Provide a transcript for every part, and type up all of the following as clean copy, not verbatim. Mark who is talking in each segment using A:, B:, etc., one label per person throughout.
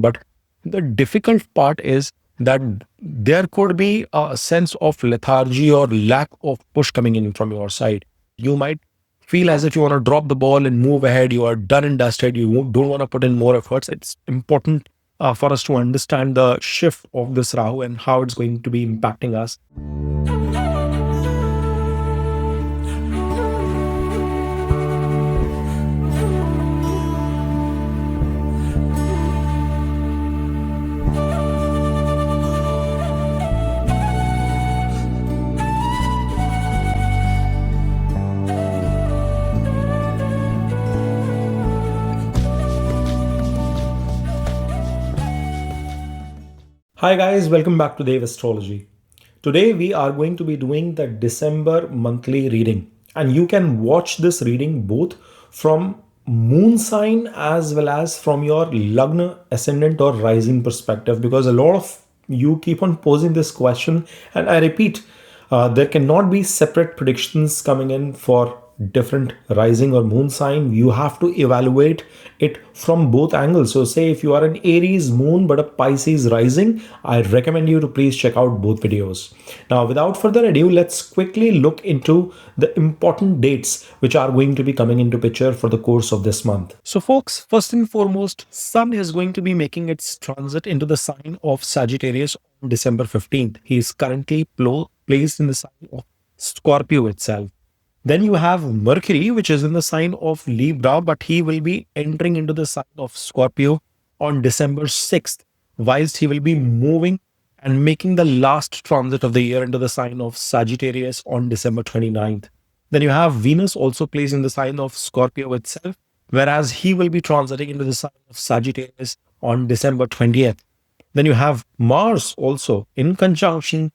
A: But the difficult part is that there could be a sense of lethargy or lack of push coming in from your side. You might feel as if you want to drop the ball and move ahead. You are done and dusted. You don't want to put in more efforts. It's important for us to understand the shift of this Rahu and how it's going to be impacting us. Hi guys, welcome back to Vedic Astrology. Today we are going to be doing the December monthly reading, and you can watch this reading both from moon sign as well as from your lagna, ascendant or rising perspective, because a lot of you keep on posing this question, and I repeat, there cannot be separate predictions coming in for different rising or moon sign. You have to evaluate it from both angles. So say if you are an Aries moon but a Pisces rising, I recommend you to please check out both videos. Now without further ado, let's quickly look into the important dates which are going to be coming into picture for the course of this month. So folks, first and foremost, Sun is going to be making its transit into the sign of Sagittarius on December 15th. He is currently placed in the sign of Scorpio itself. Then you have Mercury, which is in the sign of Libra, but he will be entering into the sign of Scorpio on December 6th, whilst he will be moving and making the last transit of the year into the sign of Sagittarius on December 29th. Then you have Venus also placed in the sign of Scorpio itself, whereas he will be transiting into the sign of Sagittarius on December 20th. Then you have Mars also in conjunction,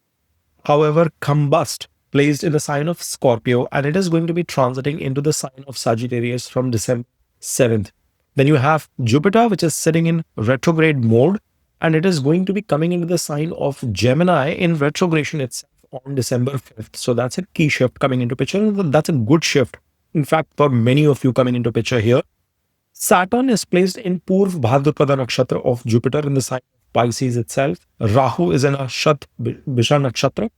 A: however, combust, placed in the sign of Scorpio, and it is going to be transiting into the sign of Sagittarius from December 7th. Then you have Jupiter, which is sitting in retrograde mode, and it is going to be coming into the sign of Gemini in retrogression itself on December 5th. So that's a key shift coming into picture. That's a good shift. In fact, for many of you coming into picture here, Saturn is placed in Purv Bhadrapada Nakshatra of Jupiter in the sign of Pisces itself. Rahu is in a Shat Bisha Nakshatra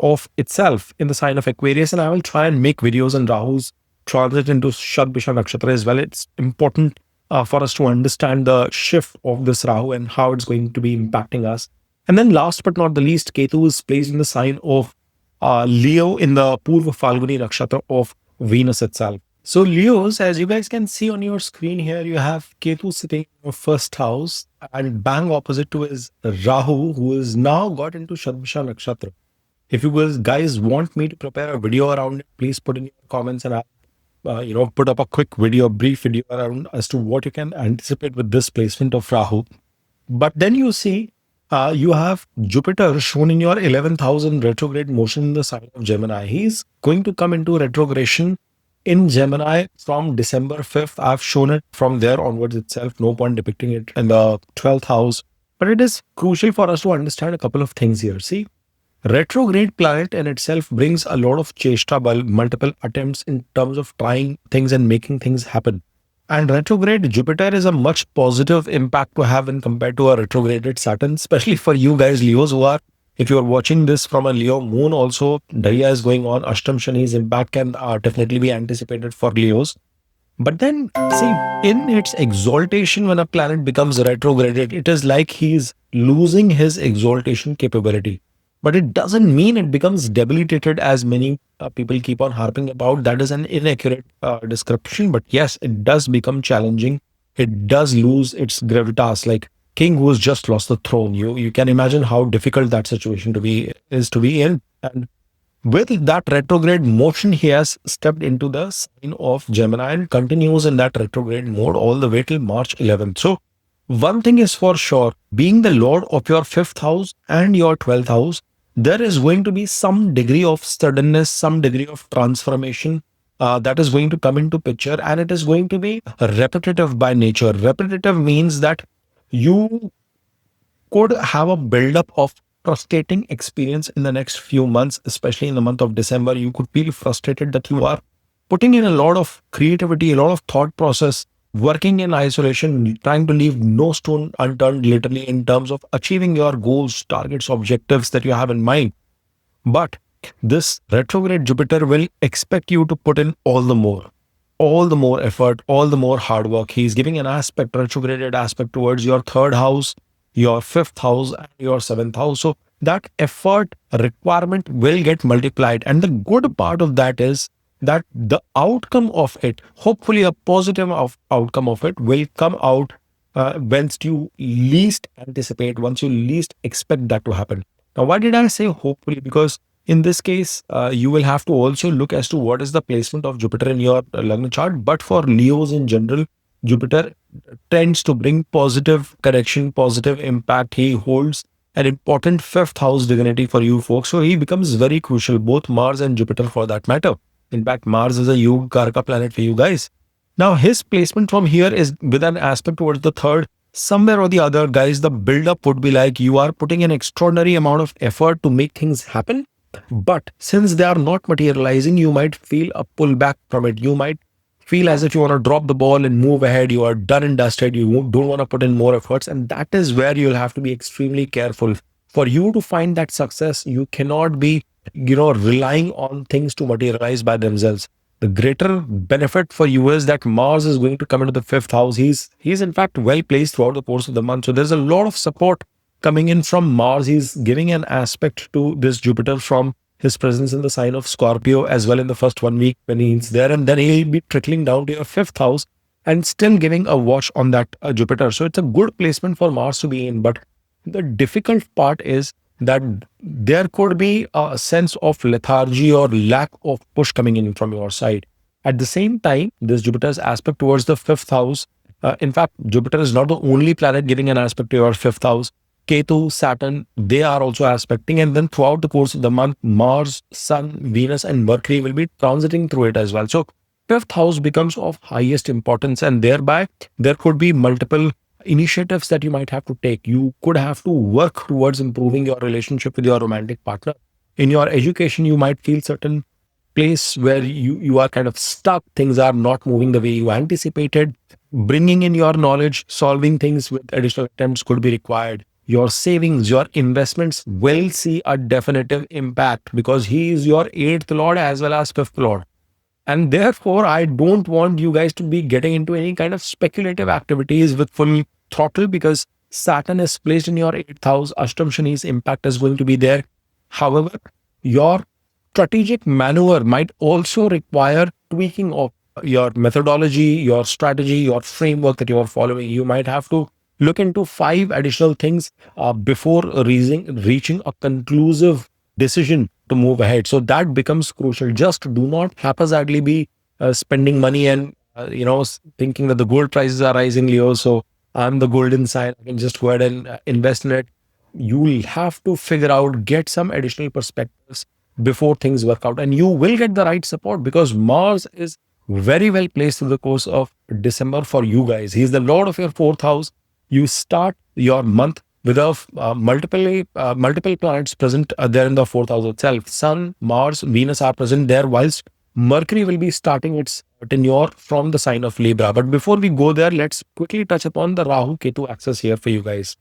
A: of itself in the sign of Aquarius, and I will try and make videos on Rahu's transit into Shadbisha Nakshatra as well. It's important for us to understand the shift of this Rahu and how it's going to be impacting us. And then last but not the least, Ketu is placed in the sign of Leo in the Purva Falguni Nakshatra of Venus itself. So Leos, as you guys can see on your screen here, you have Ketu sitting in your first house, and bang opposite to is Rahu, who is now got into Shadbisha Nakshatra. If you guys want me to prepare a video around it, please put in your comments, and I'll put up a quick video, a brief video around as to what you can anticipate with this placement of Rahu. But then you see you have Jupiter shown in your 11th house in retrograde motion in the sign of Gemini. He's going to come into retrogression in Gemini from December 5th. I've shown it from there onwards itself. No point depicting it in the 12th house. But it is crucial for us to understand a couple of things here. See, retrograde planet in itself brings a lot of cheshta bal, multiple attempts in terms of trying things and making things happen. And retrograde Jupiter is a much positive impact to have when compared to a retrograded Saturn, especially for you guys Leos who are, if you're watching this from a Leo moon also, Daya is going on, Ashtam Shani's impact can definitely be anticipated for Leos. But then, see, in its exaltation, when a planet becomes retrograded, it is like he's losing his exaltation capability. But it doesn't mean it becomes debilitated as many people keep on harping about. That is an inaccurate description. But yes, it does become challenging. It does lose its gravitas, like king who has just lost the throne. You can imagine how difficult that situation is to be in. And with that retrograde motion, he has stepped into the sign of Gemini and continues in that retrograde mode all the way till March 11th. So one thing is for sure, being the lord of your 5th house and your 12th house, there is going to be some degree of suddenness, some degree of transformation that is going to come into picture, and it is going to be repetitive by nature. Repetitive means that you could have a buildup of frustrating experience in the next few months, especially in the month of December. You could feel frustrated that you are putting in a lot of creativity, a lot of thought process working in isolation, trying to leave no stone unturned, literally, in terms of achieving your goals, targets, objectives that you have in mind. But this retrograde Jupiter will expect you to put in all the more effort, all the more hard work. He's giving an aspect, retrograded aspect towards your third house, your fifth house, and your seventh house. So that effort requirement will get multiplied. And the good part of that is that the outcome of it, hopefully a positive outcome of it, will come out once you least anticipate, once you least expect that to happen. Now, why did I say hopefully? Because in this case, you will have to also look as to what is the placement of Jupiter in your Lagna chart. But for Leos in general, Jupiter tends to bring positive correction, positive impact. He holds an important fifth house dignity for you folks. So he becomes very crucial, both Mars and Jupiter for that matter. In fact, Mars is a Yuga Karaka planet for you guys. Now, his placement from here is with an aspect towards the third. Somewhere or the other, guys, the build-up would be like you are putting an extraordinary amount of effort to make things happen. But since they are not materializing, you might feel a pullback from it. You might feel as if you want to drop the ball and move ahead. You are done and dusted. You don't want to put in more efforts. And that is where you'll have to be extremely careful. For you to find that success, you cannot be, relying on things to materialize by themselves. The greater benefit for you is that Mars is going to come into the fifth house. He's in fact well placed throughout the course of the month. So there's a lot of support coming in from Mars. He's giving an aspect to this Jupiter from his presence in the sign of Scorpio as well in the first 1 week when he's there. And then he'll be trickling down to your fifth house and still giving a watch on that Jupiter. So it's a good placement for Mars to be in. But the difficult part is that there could be a sense of lethargy or lack of push coming in from your side. At the same time, this Jupiter's aspect towards the fifth house, in fact, Jupiter is not the only planet giving an aspect to your fifth house. Ketu, Saturn, they are also aspecting. And then throughout the course of the month, Mars, Sun, Venus, and Mercury will be transiting through it as well. So fifth house becomes of highest importance, and thereby there could be multiple initiatives that you might have to take. You could have to work towards improving your relationship with your romantic partner. In your education, you might feel certain place where you are kind of stuck. Things are not moving the way you anticipated. Bringing in your knowledge, solving things with additional attempts could be required. Your savings, your investments will see a definitive impact because he is your eighth lord as well as fifth lord. And therefore, I don't want you guys to be getting into any kind of speculative activities with full throttle because Saturn is placed in your eighth house. Ashtam Shani's impact is going to be there. However, your strategic maneuver might also require tweaking of your methodology, your strategy, your framework that you are following. You might have to look into 5 additional things before reaching a conclusive decision to move ahead. So that becomes crucial. Just do not haphazardly be spending money and thinking that the gold prices are rising, Leo. So I'm the golden sign. I can just go ahead and invest in it. You'll have to figure out, get some additional perspectives before things work out, and you will get the right support because Mars is very well placed through the course of December for you guys. He's the lord of your fourth house. You start your month with multiple planets present there in the fourth house itself. Sun, Mars, Venus are present there, whilst Mercury will be starting its tenure from the sign of Libra. But before we go there, let's quickly touch upon the Rahu Ketu axis here for you guys.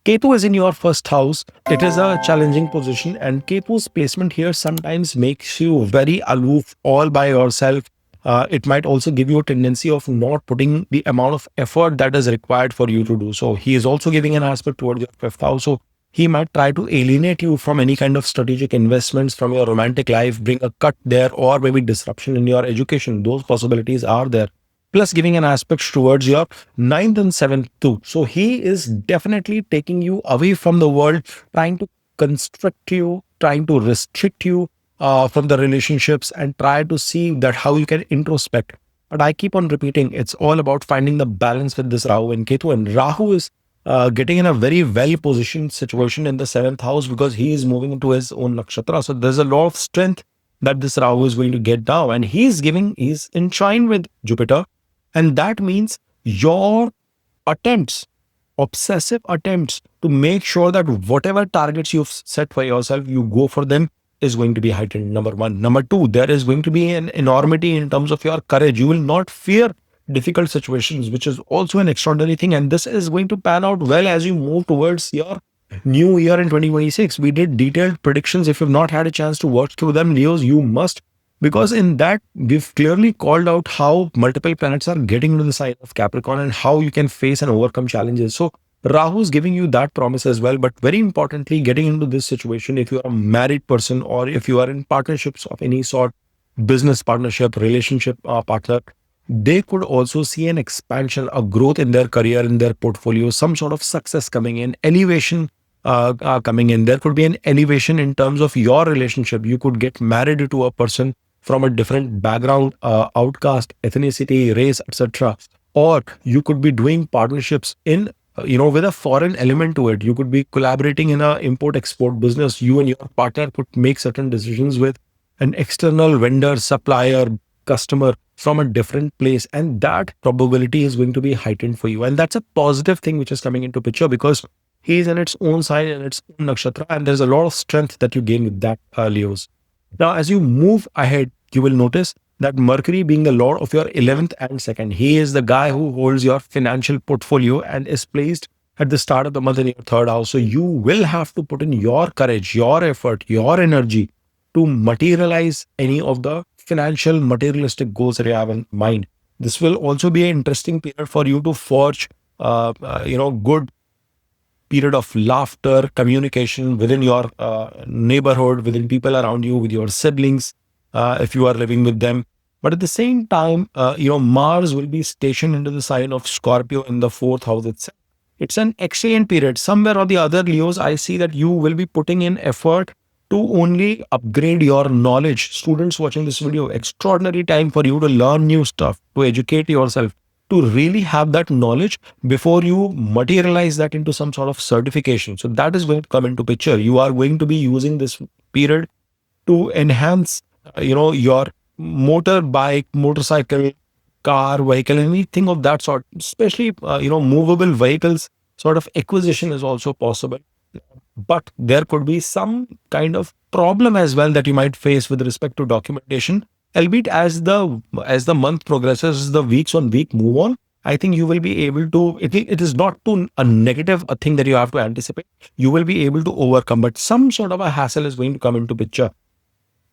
A: Ketu is in your first house. It is a challenging position, and Ketu's placement here sometimes makes you very aloof, all by yourself. It might also give you a tendency of not putting the amount of effort that is required for you to do so. He is also giving an aspect towards your fifth house. So he might try to alienate you from any kind of strategic investments from your romantic life, bring a cut there, or maybe disruption in your education. Those possibilities are there. Plus giving an aspect towards your ninth and seventh too. So he is definitely taking you away from the world, trying to constrict you, trying to restrict you from the relationships, and try to see that how you can introspect. But I keep on repeating, it's all about finding the balance with this Rahu and Ketu. And Rahu is getting in a very well positioned situation in the seventh house because he is moving into his own nakshatra. So there's a lot of strength that this Rahu is going to get now, and he's in trine with Jupiter. And that means your attempts, obsessive attempts to make sure that whatever targets you've set for yourself, you go for them, is going to be heightened. Number one. Number two, there is going to be an enormity in terms of your courage. You will not fear difficult situations, which is also an extraordinary thing. And this is going to pan out well as you move towards your new year in 2026. We did detailed predictions. If you've not had a chance to watch through them, Leos, you must, because in that we've clearly called out how multiple planets are getting into the sign of Capricorn and how you can face and overcome challenges. So Rahu's giving you that promise as well. But very importantly, getting into this situation, if you are a married person or if you are in partnerships of any sort, business partnership, relationship partner, they could also see an expansion, a growth in their career, in their portfolio, some sort of success coming in, elevation coming in. There could be an elevation in terms of your relationship. You could get married to a person from a different background, outcast, ethnicity, race, etc. Or you could be doing partnerships in, with a foreign element to it. You could be collaborating in a import export business. You and your partner could make certain decisions with an external vendor, supplier, customer from a different place, and that probability is going to be heightened for you. And that's a positive thing which is coming into picture, because he is in its own sign and its own nakshatra, and there's a lot of strength that you gain with that, Leos. Now, as you move ahead, you will notice that Mercury, being the lord of your 11th and second, he is the guy who holds your financial portfolio and is placed at the start of the month in your third house. So you will have to put in your courage, your effort, your energy to materialize any of the financial materialistic goals that you have in mind. This will also be an interesting period for you to forge, good period of laughter, communication within your neighborhood, within people around you, with your siblings, if you are living with them. But at the same time, Mars will be stationed into the sign of Scorpio in the fourth house itself. It's an excellent period. Somewhere or the other, Leos, I see that you will be putting in effort to only upgrade your knowledge. Students watching this video, extraordinary time for you to learn new stuff, to educate yourself, to really have that knowledge before you materialize that into some sort of certification. So that is going to come into picture. You are going to be using this period to enhance, your motorbike, motorcycle, car, vehicle, anything of that sort, especially, movable vehicles sort of acquisition is also possible. But there could be some kind of problem as well that you might face with respect to documentation, albeit as the month progresses, as the weeks on week move on. I think you will be able to, it is not too a negative a thing that you have to anticipate. You will be able to overcome, but some sort of a hassle is going to come into picture.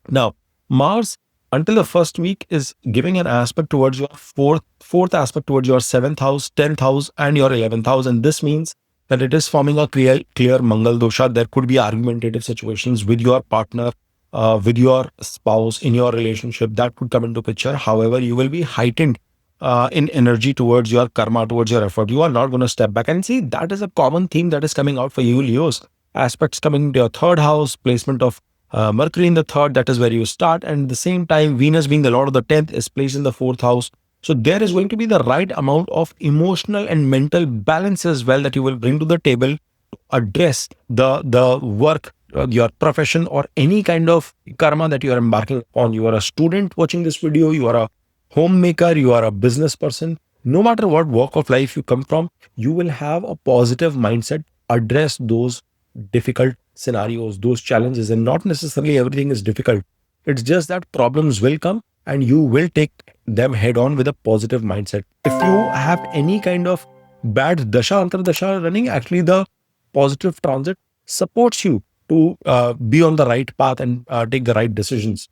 A: Now, Mars, until the first week, is giving an aspect towards your fourth aspect towards your seventh house, 10th house, and your 11th house. And this means that it is forming a clear Mangal dosha. There could be argumentative situations with your partner, with your spouse, in your relationship. That could come into picture. However, you will be heightened in energy towards your karma, towards your effort. You are not going to step back. And see, that is a common theme that is coming out for you, Leos. Aspects coming to your third house, placement of Mercury in the third, that is where you start. And at the same time, Venus, being the lord of the 10th, is placed in the fourth house. So there is going to be the right amount of emotional and mental balance as well that you will bring to the table to address the work, your profession, or any kind of karma that you are embarking on. You are a student watching this video, you are a homemaker, you are a business person. No matter what walk of life you come from, you will have a positive mindset, address those difficult scenarios, those challenges. And not necessarily everything is difficult. It's just that problems will come and you will take them head on with a positive mindset. If you have any kind of bad dasha, antardasha running, actually the positive transit supports you to be on the right path and take the right decisions.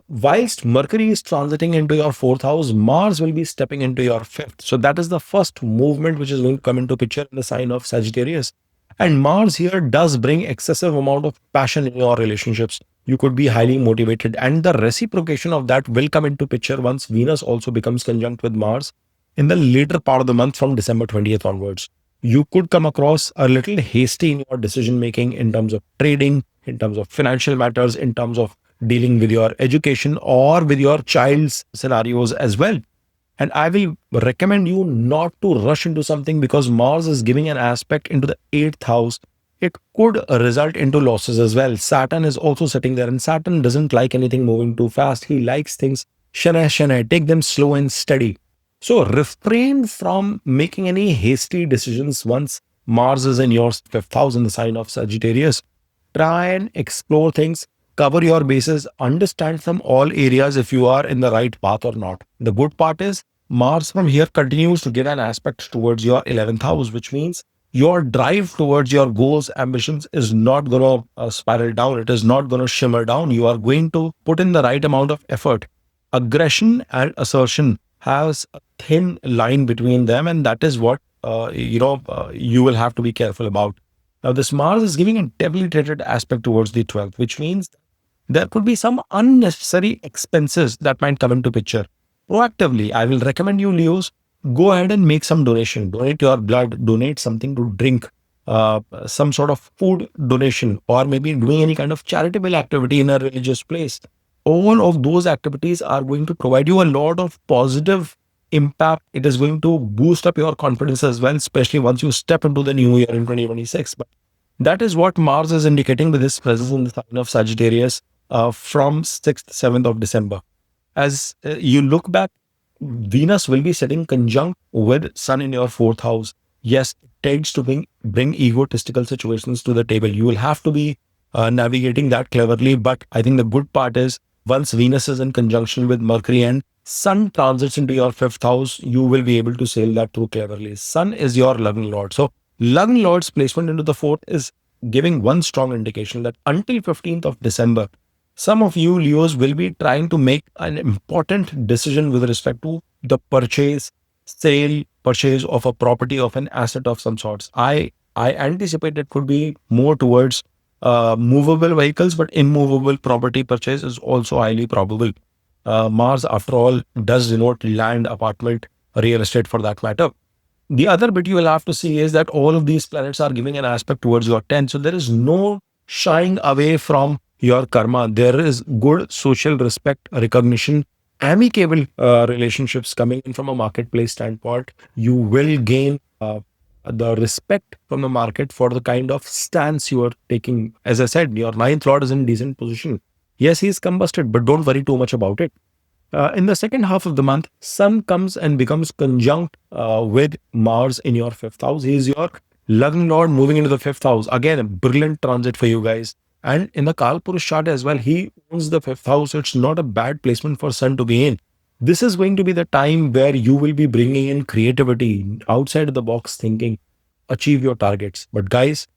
A: Whilst Mercury is transiting into your fourth house, Mars will be stepping into your fifth. So that is the first movement which is going to come into picture in the sign of Sagittarius. And Mars here does bring excessive amount of passion in your relationships. You could be highly motivated, and the reciprocation of that will come into picture once Venus also becomes conjunct with Mars in the later part of the month from December 20th onwards. You could come across a little hasty in your decision making in terms of trading, in terms of financial matters, in terms of dealing with your education or with your child's scenarios as well. And I will recommend you not to rush into something, because Mars is giving an aspect into the eighth house. It could result into losses as well. Saturn is also sitting there, and Saturn doesn't like anything moving too fast. He likes things shanai shanai, take them slow and steady. So refrain from making any hasty decisions once Mars is in your fifth house in the sign of Sagittarius. Try and explore things, cover your bases, understand from all areas if you are in the right path or not. The good part is Mars from here continues to give an aspect towards your 11th house, which means your drive towards your goals, ambitions is not going to spiral down. It is not going to shimmer down. You are going to put in the right amount of effort. Aggression and assertion has a thin line between them, and that is what you will have to be careful about. Now, this Mars is giving a debilitated aspect towards the 12th, which means there could be some unnecessary expenses that might come into picture. Proactively, I will recommend you, Leos, go ahead and make some donation. Donate your blood, donate something to drink, some sort of food donation, or maybe doing any kind of charitable activity in a religious place. All of those activities are going to provide you a lot of positive impact. It is going to boost up your confidence as well, especially once you step into the new year in 2026. But that is what Mars is indicating with his presence in the sign of Sagittarius from 6th, 7th of December. As you look back, Venus will be sitting conjunct with Sun in your fourth house. Yes, it tends to bring egotistical situations to the table. You will have to be navigating that cleverly. But I think the good part is once Venus is in conjunction with Mercury and Sun transits into your fifth house, you will be able to sail that through cleverly. Sun is your Lagna Lord. So, Lagna Lord's placement into the fourth is giving one strong indication that until 15th of December, some of you Leos will be trying to make an important decision with respect to the purchase of a property of an asset of some sorts. I anticipate it could be more towards movable vehicles, but immovable property purchase is also highly probable. Mars, after all, does denote land, apartment, real estate for that matter. The other bit you will have to see is that all of these planets are giving an aspect towards your 10th. So there is no shying away from your karma. There is good social respect, recognition, amicable relationships coming in from a marketplace standpoint. You will gain the respect from the market for the kind of stance you are taking. As I said, your ninth lord is in decent position. Yes, he's combusted, but don't worry too much about it. In the second half of the month, Sun comes and becomes conjunct with Mars in your fifth house. He is your Lagna Lord moving into the fifth house. Again, a brilliant transit for you guys. And in the Kalpurush chart as well, he owns the fifth house. So it's not a bad placement for Sun to be in. This is going to be the time where you will be bringing in creativity, outside of the box thinking, achieve your targets. But guys,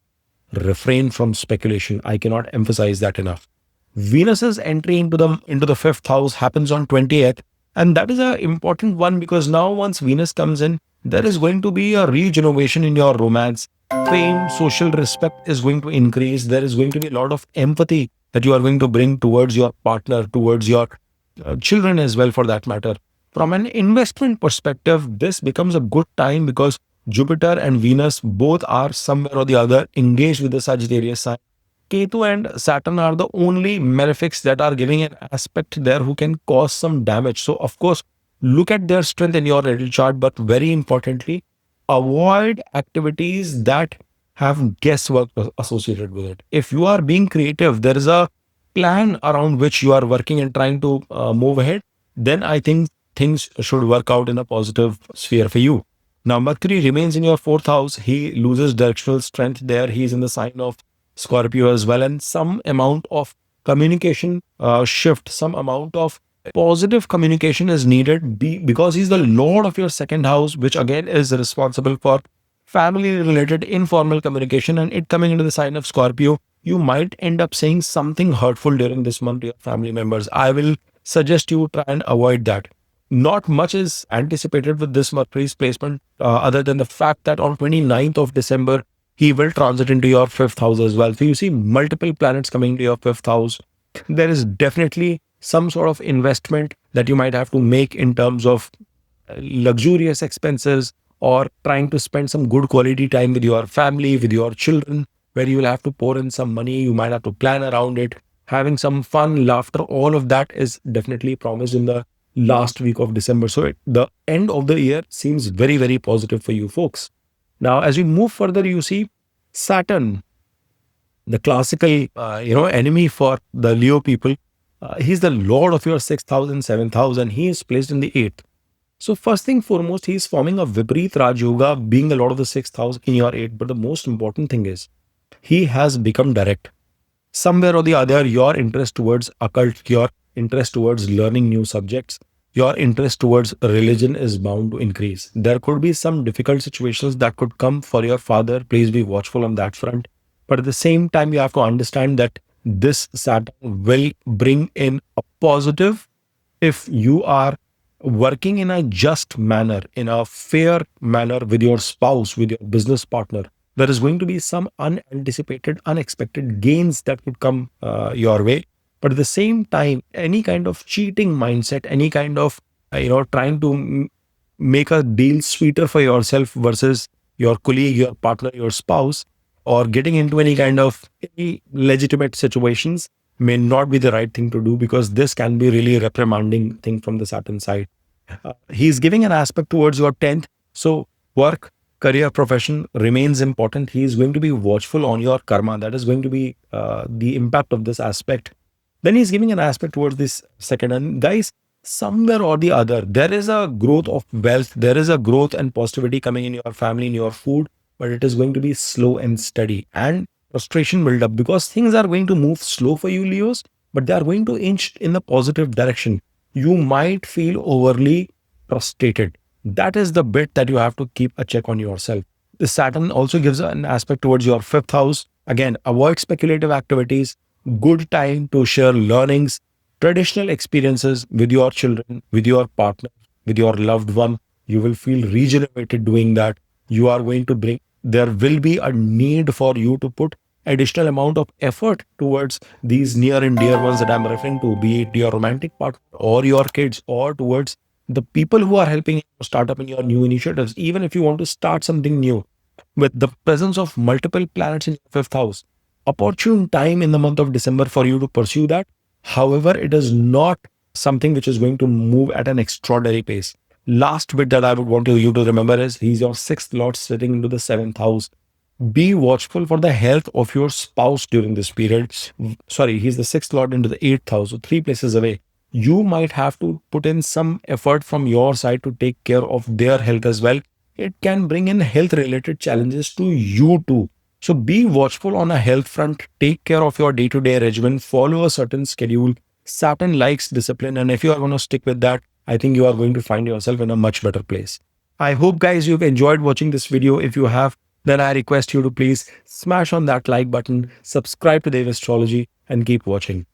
A: refrain from speculation. I cannot emphasize that enough. Venus's entry into the fifth house happens on 20th, and that is an important one because now once Venus comes in, there is going to be a regeneration in your romance. Fame, social respect is going to increase. There is going to be a lot of empathy that you are going to bring towards your partner, towards your children as well, for that matter. From an investment perspective, this becomes a good time because Jupiter and Venus both are somewhere or the other engaged with the Sagittarius sign. Ketu and Saturn are the only malefics that are giving an aspect there who can cause some damage. So, of course, look at their strength in your natal chart, but very importantly, avoid activities that have guesswork associated with it. If you are being creative, there is a plan around which you are working and trying to move ahead, then I think things should work out in a positive sphere for you. Now, Mercury remains in your fourth house. He loses directional strength there. He is in the sign of Scorpio as well, and some amount of communication shift, some amount of positive communication is needed because he's the lord of your second house, which again is responsible for family related informal communication. And it coming into the sign of Scorpio, you might end up saying something hurtful during this month to your family members. I will suggest you try and avoid that. Not much is anticipated with this Mercury's placement, other than the fact that on 29th of December, he will transit into your fifth house as well. So you see multiple planets coming to your fifth house. There is definitely some sort of investment that you might have to make in terms of luxurious expenses or trying to spend some good quality time with your family, with your children, where you will have to pour in some money. You might have to plan around it, having some fun, laughter. All of that is definitely promised in the last week of December. So the end of the year seems very, very positive for you folks. Now, as we move further, you see Saturn, the classical, enemy for the Leo people. He's the lord of your sixth house and seventh house, and he is placed in the eighth. So, first thing foremost, he is forming a Viprit Raj Yoga, being the lord of the sixth house in your eighth. But the most important thing is, he has become direct. Somewhere or the other, your interest towards occult, your interest towards learning new subjects, your interest towards religion is bound to increase. There could be some difficult situations that could come for your father. Please be watchful on that front. But at the same time, you have to understand that this Saturn will bring in a positive if you are working in a just manner, in a fair manner with your spouse, with your business partner. There is going to be some unanticipated, unexpected gains that could come your way. But at the same time, any kind of cheating mindset, any kind of trying to make a deal sweeter for yourself versus your colleague, your partner, your spouse, or getting into any kind of illegitimate situations may not be the right thing to do, because this can be really reprimanding thing from the Saturn side. He's giving an aspect towards your 10th. So work, career, profession remains important. He is going to be watchful on your karma. That is going to be the impact of this aspect. Then he's giving an aspect towards this second. And guys, somewhere or the other, there is a growth of wealth. There is a growth and positivity coming in your family, in your food, but it is going to be slow and steady. And frustration build up because things are going to move slow for you, Leos, but they are going to inch in the positive direction. You might feel overly frustrated. That is the bit that you have to keep a check on yourself. The Saturn also gives an aspect towards your fifth house. Again, avoid speculative activities, good time to share learnings, traditional experiences with your children, with your partner, with your loved one. You will feel regenerated doing that. You are going to bring, there will be a need for you to put additional amount of effort towards these near and dear ones that I'm referring to, be it your romantic partner or your kids, or towards the people who are helping you start up in your new initiatives. Even if you want to start something new, with the presence of multiple planets in your fifth house, opportune time in the month of December for you to pursue that. However, it is not something which is going to move at an extraordinary pace. Last bit that I would want you to remember is he's your sixth lord sitting into the seventh house. Be watchful for the health of your spouse during this period. Sorry, he's the sixth lord into the eighth house, so three places away. You might have to put in some effort from your side to take care of their health as well. It can bring in health related challenges to you too. So be watchful on a health front. Take care of your day to day regimen. Follow a certain schedule. Saturn likes discipline. And if you are going to stick with that, I think you are going to find yourself in a much better place. I hope, guys, you've enjoyed watching this video. If you have, then I request you to please smash on that like button, subscribe to Dev Astrology, and keep watching.